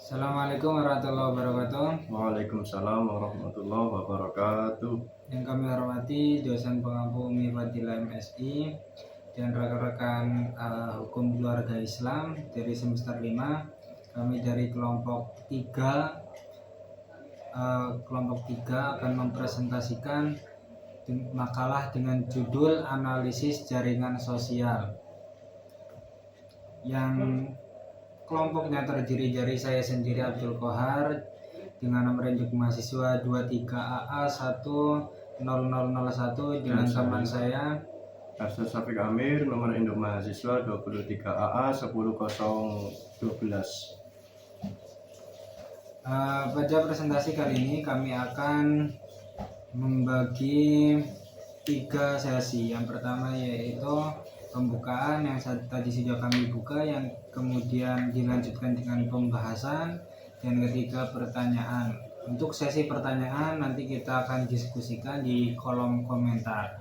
Assalamualaikum warahmatullahi wabarakatuh. Waalaikumsalam warahmatullahi wabarakatuh. Yang kami hormati dosen pengampu Umi Fadilah MSI dan rekan-rekan hukum keluarga Islam dari semester 5. Kami dari kelompok 3 akan mempresentasikan makalah dengan judul analisis jaringan sosial yang kelompoknya terdiri dari saya sendiri Abdul Kohar dengan nomor induk mahasiswa 23AA10001 dengan teman saya Arsyad Syafiq Amir, nomor induk mahasiswa 23AA10012. Pada presentasi kali ini kami akan membagi 3 sesi. Yang pertama yaitu pembukaan yang tadi sudah kami buka, yang kemudian dilanjutkan dengan pembahasan, dan ketiga pertanyaan. Untuk sesi pertanyaan nanti kita akan diskusikan di kolom komentar.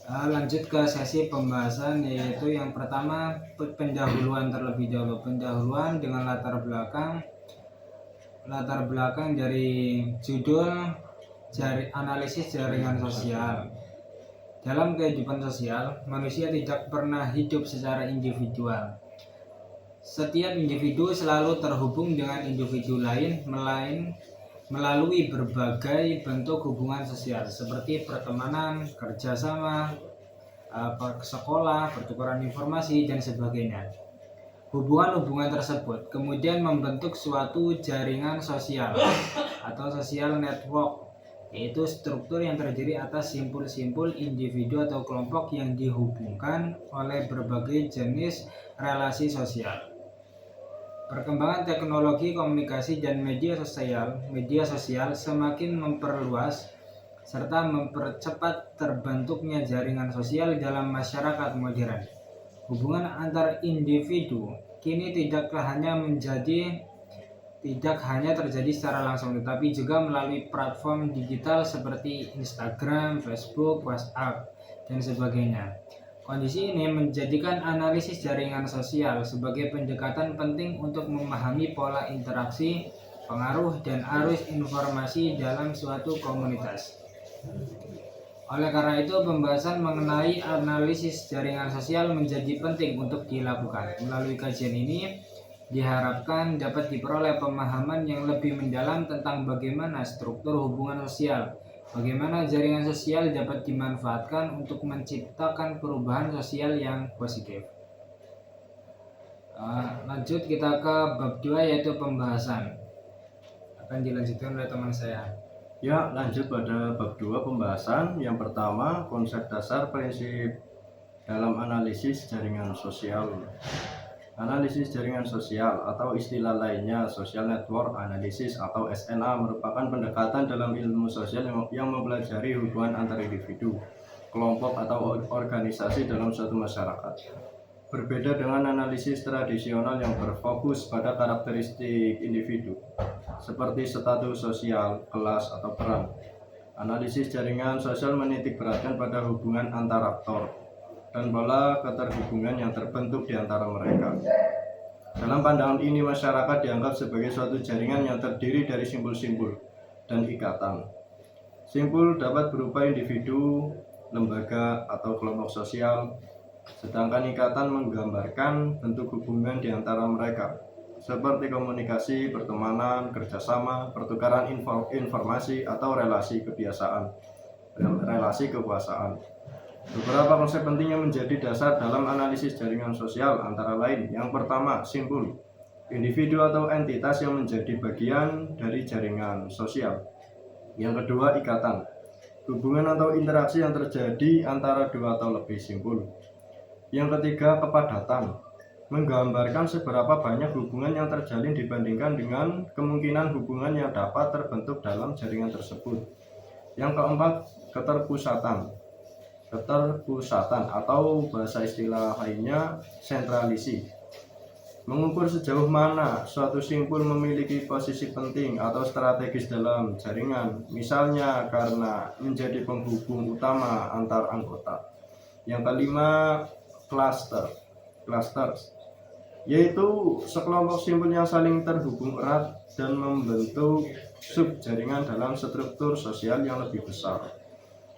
Lanjut ke sesi pembahasan, yaitu yang pertama pendahuluan terlebih dahulu. Pendahuluan dengan latar belakang dari judul analisis jaringan sosial. Dalam kehidupan sosial, manusia tidak pernah hidup secara individual. Setiap individu selalu terhubung dengan individu lain melalui berbagai bentuk hubungan sosial seperti pertemanan, kerjasama, sekolah, pertukaran informasi, dan sebagainya. Hubungan-hubungan tersebut kemudian membentuk suatu jaringan sosial atau social network, yaitu struktur yang terdiri atas simpul-simpul individu atau kelompok yang dihubungkan oleh berbagai jenis relasi sosial. Perkembangan teknologi komunikasi dan media sosial semakin memperluas serta mempercepat terbentuknya jaringan sosial dalam masyarakat modern. Hubungan antar individu kini tidak hanya terjadi secara langsung, tetapi juga melalui platform digital seperti Instagram, Facebook, WhatsApp, dan sebagainya. Kondisi ini menjadikan analisis jaringan sosial sebagai pendekatan penting untuk memahami pola interaksi, pengaruh, dan arus informasi dalam suatu komunitas. Oleh karena itu, pembahasan mengenai analisis jaringan sosial menjadi penting untuk dilakukan. Melalui kajian ini, diharapkan dapat diperoleh pemahaman yang lebih mendalam tentang bagaimana struktur hubungan sosial, bagaimana jaringan sosial dapat dimanfaatkan untuk menciptakan perubahan sosial yang positif. Lanjut kita ke bab 2, yaitu pembahasan. Akan dilanjutkan oleh teman saya. Ya, lanjut pada bab 2 pembahasan. Yang pertama, konsep dasar prinsip dalam analisis jaringan sosial. Analisis jaringan sosial atau istilah lainnya social network analysis atau SNA merupakan pendekatan dalam ilmu sosial yang mempelajari hubungan antar individu, kelompok atau organisasi dalam suatu masyarakat. Berbeda dengan analisis tradisional yang berfokus pada karakteristik individu, seperti status sosial, kelas, atau peran. Analisis jaringan sosial menitik beratkan pada hubungan antar aktor dan pola keterhubungan yang terbentuk di antara mereka. Dalam pandangan ini, masyarakat dianggap sebagai suatu jaringan yang terdiri dari simpul-simpul dan ikatan. Simpul dapat berupa individu, lembaga, atau kelompok sosial, sedangkan ikatan menggambarkan bentuk hubungan di antara mereka, seperti komunikasi, pertemanan, kerjasama, pertukaran informasi, atau relasi kekuasaan. Beberapa konsep penting yang menjadi dasar dalam analisis jaringan sosial antara lain: yang pertama, simpul, individu atau entitas yang menjadi bagian dari jaringan sosial. Yang kedua, ikatan, hubungan atau interaksi yang terjadi antara dua atau lebih simpul. Yang ketiga, kepadatan, menggambarkan seberapa banyak hubungan yang terjalin dibandingkan dengan kemungkinan hubungan yang dapat terbentuk dalam jaringan tersebut. Yang keempat, keterpusatan atau bahasa istilah lainnya sentralisi, mengukur sejauh mana suatu simpul memiliki posisi penting atau strategis dalam jaringan, misalnya karena menjadi penghubung utama antar anggota. Yang kelima, clusters, yaitu sekelompok simpul yang saling terhubung erat dan membentuk subjaringan dalam struktur sosial yang lebih besar.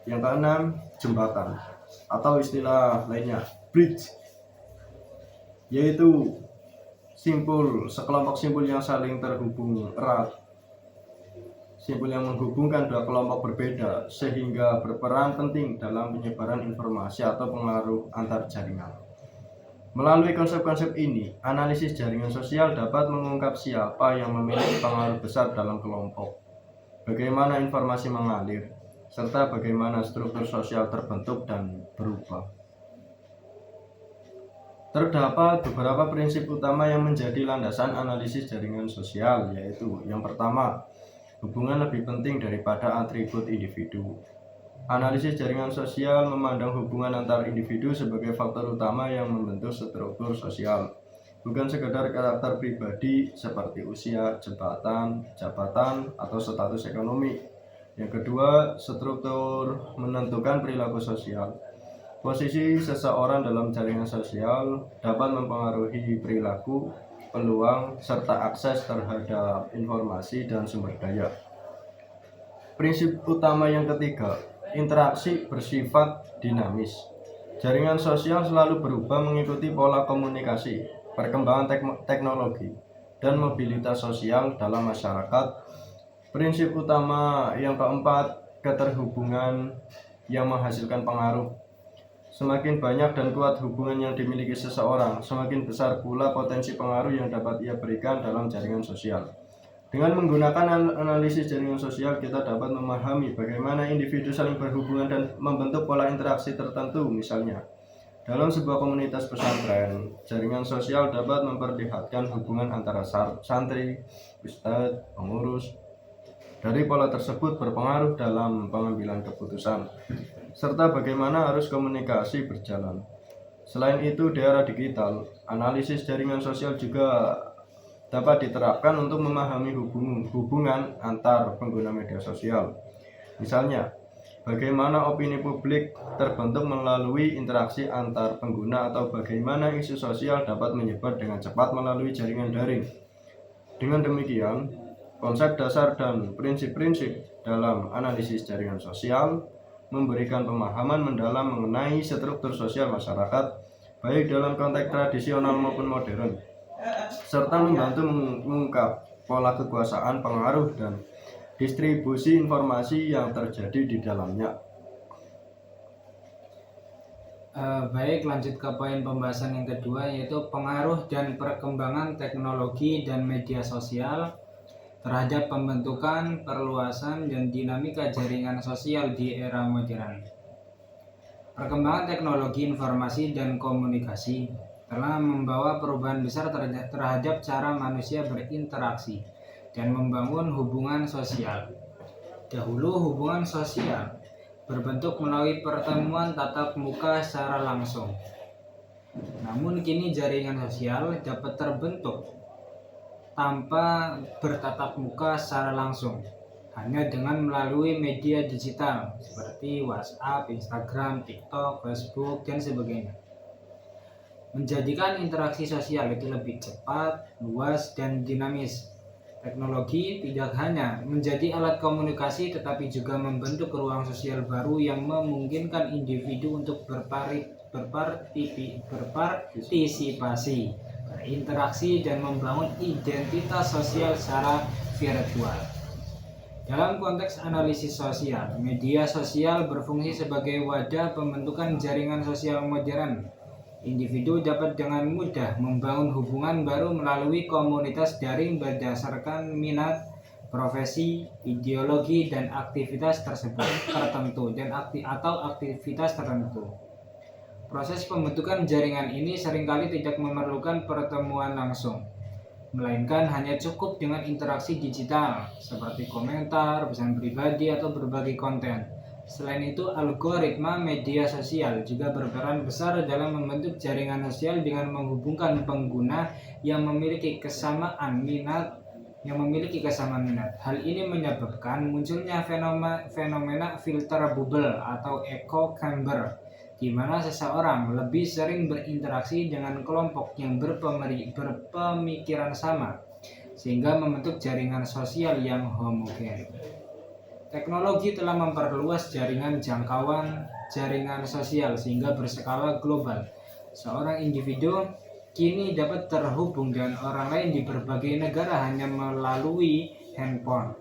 Yang keenam, jembatan atau istilah lainnya bridge, yaitu sekelompok simpul yang saling terhubung erat, simpul yang menghubungkan dua kelompok berbeda sehingga berperan penting dalam penyebaran informasi atau pengaruh antar jaringan. Melalui konsep-konsep ini, analisis jaringan sosial dapat mengungkap siapa yang memiliki pengaruh besar dalam kelompok, bagaimana informasi mengalir, serta bagaimana struktur sosial terbentuk dan berubah. Terdapat beberapa prinsip utama yang menjadi landasan analisis jaringan sosial, yaitu yang pertama, hubungan lebih penting daripada atribut individu. Analisis jaringan sosial memandang hubungan antar individu sebagai faktor utama yang membentuk struktur sosial, bukan sekedar karakter pribadi seperti usia, jabatan, atau status ekonomi. Yang kedua, struktur menentukan perilaku sosial. Posisi seseorang dalam jaringan sosial dapat mempengaruhi perilaku, peluang, serta akses terhadap informasi dan sumber daya. Prinsip utama yang ketiga, interaksi bersifat dinamis. Jaringan sosial selalu berubah mengikuti pola komunikasi, perkembangan teknologi, dan mobilitas sosial dalam masyarakat. Prinsip utama yang keempat, keterhubungan yang menghasilkan pengaruh. Semakin banyak dan kuat hubungan yang dimiliki seseorang, semakin besar pula potensi pengaruh yang dapat ia berikan dalam jaringan sosial. Dengan menggunakan analisis jaringan sosial, kita dapat memahami bagaimana individu saling berhubungan dan membentuk pola interaksi tertentu. Misalnya, dalam sebuah komunitas pesantren, jaringan sosial dapat memperlihatkan hubungan antara santri, ustadz, pengurus. Dari pola tersebut berpengaruh dalam pengambilan keputusan, serta bagaimana arus komunikasi berjalan. Selain itu, di era digital, analisis jaringan sosial juga dapat diterapkan untuk memahami hubungan antar pengguna media sosial. Misalnya, bagaimana opini publik terbentuk melalui interaksi antar pengguna atau bagaimana isu sosial dapat menyebar dengan cepat melalui jaringan daring. Dengan demikian, konsep dasar dan prinsip-prinsip dalam analisis jaringan sosial memberikan pemahaman mendalam mengenai struktur sosial masyarakat, baik dalam konteks tradisional maupun modern, serta membantu mengungkap pola kekuasaan, pengaruh, dan distribusi informasi yang terjadi di dalamnya. Baik, lanjut ke poin pembahasan yang kedua, yaitu pengaruh dan perkembangan teknologi dan media sosial terhadap pembentukan, perluasan, dan dinamika jaringan sosial di era modern. Perkembangan teknologi informasi dan komunikasi telah membawa perubahan besar terhadap cara manusia berinteraksi dan membangun hubungan sosial. Dahulu hubungan sosial berbentuk melalui pertemuan tatap muka secara langsung. Namun kini jaringan sosial dapat terbentuk tanpa bertatap muka secara langsung, hanya dengan melalui media digital seperti WhatsApp, Instagram, TikTok, Facebook, dan sebagainya. Menjadikan interaksi sosial itu lebih cepat, luas, dan dinamis. Teknologi tidak hanya menjadi alat komunikasi tetapi juga membentuk ruang sosial baru yang memungkinkan individu untuk berpartisipasi, berinteraksi, dan membangun identitas sosial secara virtual. Dalam konteks analisis sosial, media sosial berfungsi sebagai wadah pembentukan jaringan sosial modern. Individu dapat dengan mudah membangun hubungan baru melalui komunitas daring berdasarkan minat, profesi, ideologi, dan aktivitas tertentu. Proses pembentukan jaringan ini seringkali tidak memerlukan pertemuan langsung, melainkan hanya cukup dengan interaksi digital seperti komentar, pesan pribadi, atau berbagi konten. Selain itu, algoritma media sosial juga berperan besar dalam membentuk jaringan sosial dengan menghubungkan pengguna yang memiliki kesamaan minat. Hal ini menyebabkan munculnya fenomena filter bubble atau echo chamber, di mana seseorang lebih sering berinteraksi dengan kelompok yang berpemikiran sama, sehingga membentuk jaringan sosial yang homogen. Teknologi telah memperluas jaringan jangkauan jaringan sosial sehingga berskala global. Seorang individu kini dapat terhubung dengan orang lain di berbagai negara hanya melalui handphone.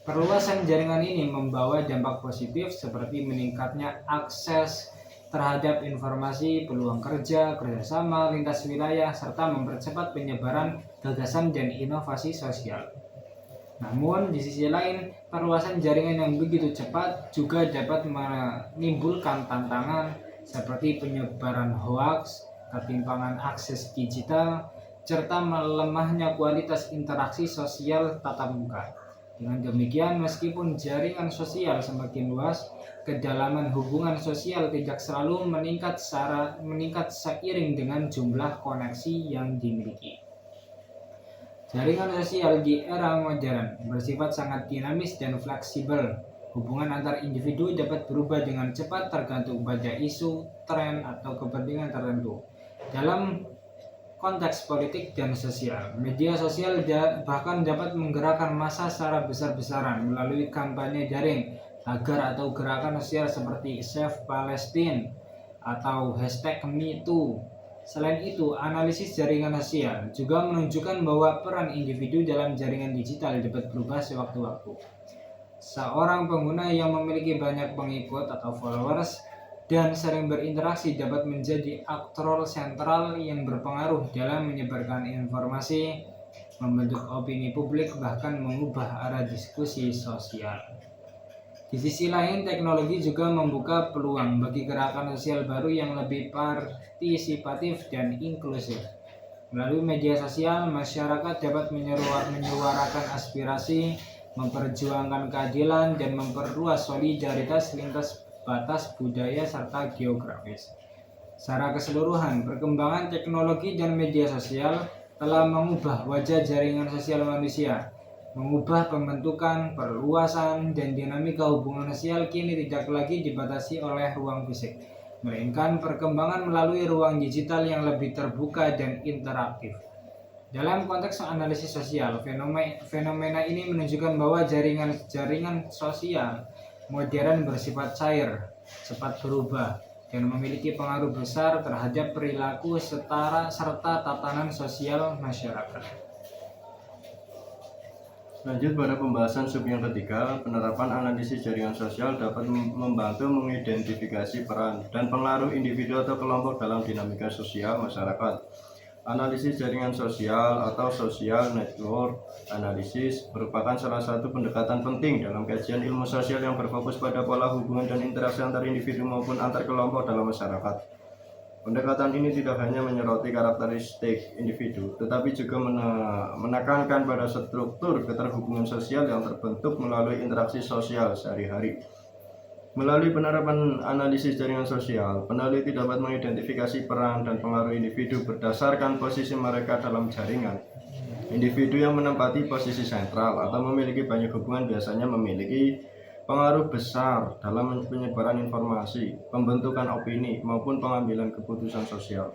Perluasan jaringan ini membawa dampak positif seperti meningkatnya akses terhadap informasi, peluang kerja, kerjasama lintas wilayah, serta mempercepat penyebaran gagasan dan inovasi sosial. Namun, di sisi lain, perluasan jaringan yang begitu cepat juga dapat menimbulkan tantangan seperti penyebaran hoaks, ketimpangan akses digital, serta melemahnya kualitas interaksi sosial tatap muka. Dengan demikian, meskipun jaringan sosial semakin luas, kedalaman hubungan sosial tidak selalu meningkat seiring dengan jumlah koneksi yang dimiliki. Jaringan sosial di era modern bersifat sangat dinamis dan fleksibel. Hubungan antar individu dapat berubah dengan cepat tergantung pada isu, tren, atau kepentingan tertentu. Dalam konteks politik dan sosial, media sosial bahkan dapat menggerakkan massa secara besar-besaran melalui kampanye daring, tagar atau gerakan sosial seperti Save Palestine atau #MeToo. Selain itu, analisis jaringan sosial juga menunjukkan bahwa peran individu dalam jaringan digital dapat berubah sewaktu-waktu. Seorang pengguna yang memiliki banyak pengikut atau followers dan sering berinteraksi dapat menjadi aktor sentral yang berpengaruh dalam menyebarkan informasi, membentuk opini publik, bahkan mengubah arah diskusi sosial. Di sisi lain, teknologi juga membuka peluang bagi gerakan sosial baru yang lebih partisipatif dan inklusif. Melalui media sosial, masyarakat dapat menyuarakan aspirasi, memperjuangkan keadilan, dan memperluas solidaritas lintas batas budaya serta geografis. Secara keseluruhan, perkembangan teknologi dan media sosial telah mengubah wajah jaringan sosial manusia, mengubah pembentukan, perluasan, dan dinamika hubungan sosial kini tidak lagi dibatasi oleh ruang fisik, melainkan perkembangan melalui ruang digital yang lebih terbuka dan interaktif. Dalam konteks analisis sosial, fenomena ini menunjukkan bahwa jaringan sosial modern bersifat cair, cepat berubah, dan memiliki pengaruh besar terhadap perilaku serta tatanan sosial masyarakat. Lanjut pada pembahasan sub yang ketiga, penerapan analisis jaringan sosial dapat membantu mengidentifikasi peran dan pengaruh individu atau kelompok dalam dinamika sosial masyarakat. Analisis jaringan sosial atau social network analysis merupakan salah satu pendekatan penting dalam kajian ilmu sosial yang berfokus pada pola hubungan dan interaksi antar individu maupun antar kelompok dalam masyarakat. Pendekatan ini tidak hanya menyoroti karakteristik individu, tetapi juga menekankan pada struktur keterhubungan sosial yang terbentuk melalui interaksi sosial sehari-hari. Melalui penerapan analisis jaringan sosial, peneliti dapat mengidentifikasi peran dan pengaruh individu berdasarkan posisi mereka dalam jaringan. Individu yang menempati posisi sentral atau memiliki banyak hubungan biasanya memiliki pengaruh besar dalam penyebaran informasi, pembentukan opini, maupun pengambilan keputusan sosial.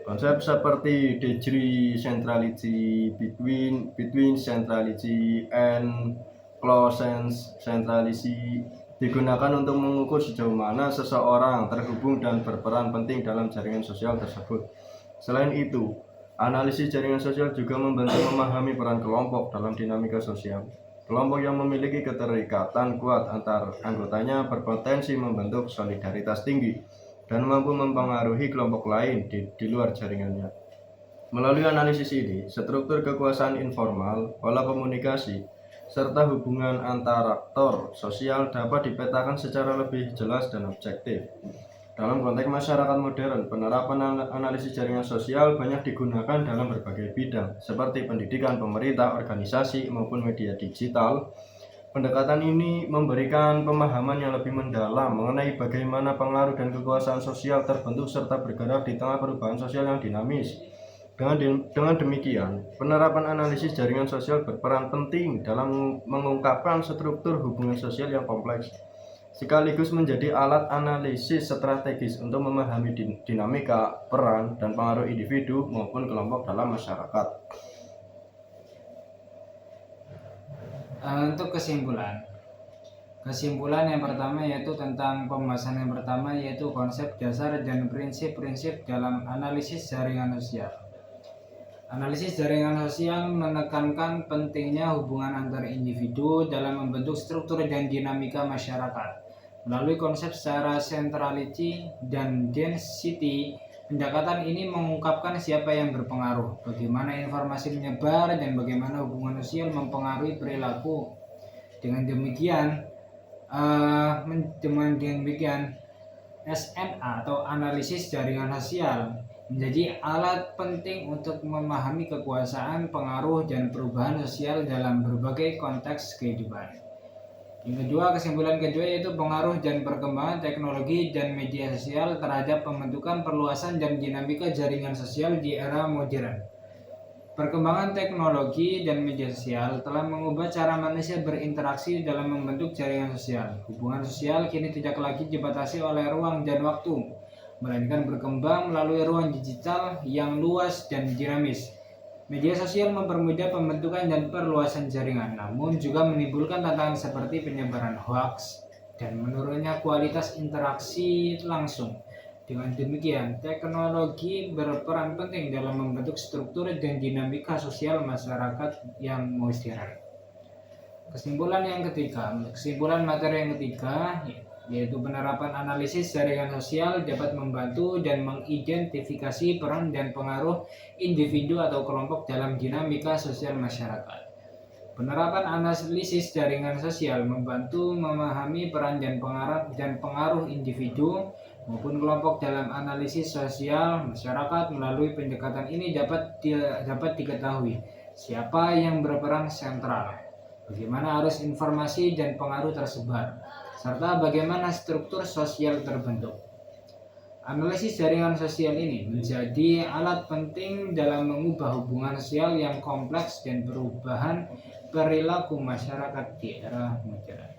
Konsep seperti degree centrality, between centrality, and closest centrality digunakan untuk mengukur sejauh mana seseorang terhubung dan berperan penting dalam jaringan sosial tersebut. Selain itu, analisis jaringan sosial juga membantu memahami peran kelompok dalam dinamika sosial. Kelompok yang memiliki keterikatan kuat antar anggotanya berpotensi membentuk solidaritas tinggi dan mampu mempengaruhi kelompok lain di luar jaringannya. Melalui analisis ini, struktur kekuasaan informal, pola komunikasi, serta hubungan antar aktor sosial dapat dipetakan secara lebih jelas dan objektif. Dalam konteks masyarakat modern, penerapan analisis jaringan sosial banyak digunakan dalam berbagai bidang, seperti pendidikan, pemerintah, organisasi, maupun media digital. Pendekatan ini memberikan pemahaman yang lebih mendalam mengenai bagaimana pengaruh dan kekuasaan sosial terbentuk serta bergerak di tengah perubahan sosial yang dinamis. Dengan demikian, penerapan analisis jaringan sosial berperan penting dalam mengungkapkan struktur hubungan sosial yang kompleks. sekaligus menjadi alat analisis strategis untuk memahami dinamika, peran, dan pengaruh individu maupun kelompok dalam masyarakat. Untuk kesimpulan yang pertama yaitu tentang pembahasan yang pertama yaitu konsep dasar dan prinsip-prinsip dalam analisis jaringan sosial. Analisis jaringan sosial menekankan pentingnya hubungan antar individu dalam membentuk struktur dan dinamika masyarakat. Melalui konsep secara centrality dan density, pendekatan ini mengungkapkan siapa yang berpengaruh, bagaimana informasi menyebar, dan bagaimana hubungan sosial mempengaruhi perilaku. Dengan demikian, SNA atau analisis jaringan sosial menjadi alat penting untuk memahami kekuasaan, pengaruh, dan perubahan sosial dalam berbagai konteks kehidupan. Yang kedua, kesimpulan kedua yaitu pengaruh dan perkembangan teknologi dan media sosial terhadap pembentukan, perluasan, dan dinamika jaringan sosial di era modern. Perkembangan teknologi dan media sosial telah mengubah cara manusia berinteraksi dalam membentuk jaringan sosial. Hubungan sosial kini tidak lagi dibatasi oleh ruang dan waktu, melainkan berkembang melalui ruang digital yang luas dan dinamis. Media sosial mempermudah pembentukan dan perluasan jaringan, namun juga menimbulkan tantangan seperti penyebaran hoaks dan menurunnya kualitas interaksi langsung. Dengan demikian, teknologi berperan penting dalam membentuk struktur dan dinamika sosial masyarakat yang modern. Kesimpulan materi yang ketiga yaitu penerapan analisis jaringan sosial dapat membantu dan mengidentifikasi peran dan pengaruh individu atau kelompok dalam dinamika sosial masyarakat. Penerapan analisis jaringan sosial membantu memahami peran dan pengaruh individu maupun kelompok dalam analisis sosial masyarakat. Melalui pendekatan ini dapat diketahui siapa yang berperan sentral, bagaimana arus informasi dan pengaruh tersebar, serta bagaimana struktur sosial terbentuk. Analisis jaringan sosial ini menjadi alat penting dalam mengubah hubungan sosial yang kompleks dan perubahan perilaku masyarakat di era modern.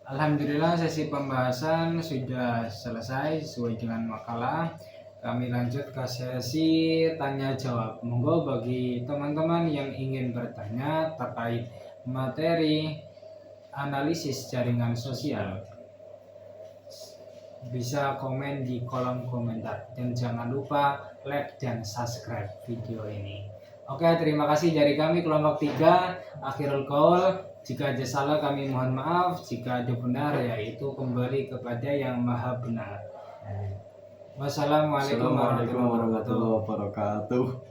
Alhamdulillah, sesi pembahasan sudah selesai sesuai dengan makalah. Kami lanjut ke sesi tanya jawab. Monggo bagi teman-teman yang ingin bertanya terkait materi analisis jaringan sosial bisa komen di kolom komentar dan jangan lupa like dan subscribe video ini. Oke, terima kasih dari kami kelompok 3 akhirul qaul. Jika ada salah kami mohon maaf, jika ada benar yaitu kembali kepada yang maha benar. Wassalamualaikum warahmatullahi wabarakatuh.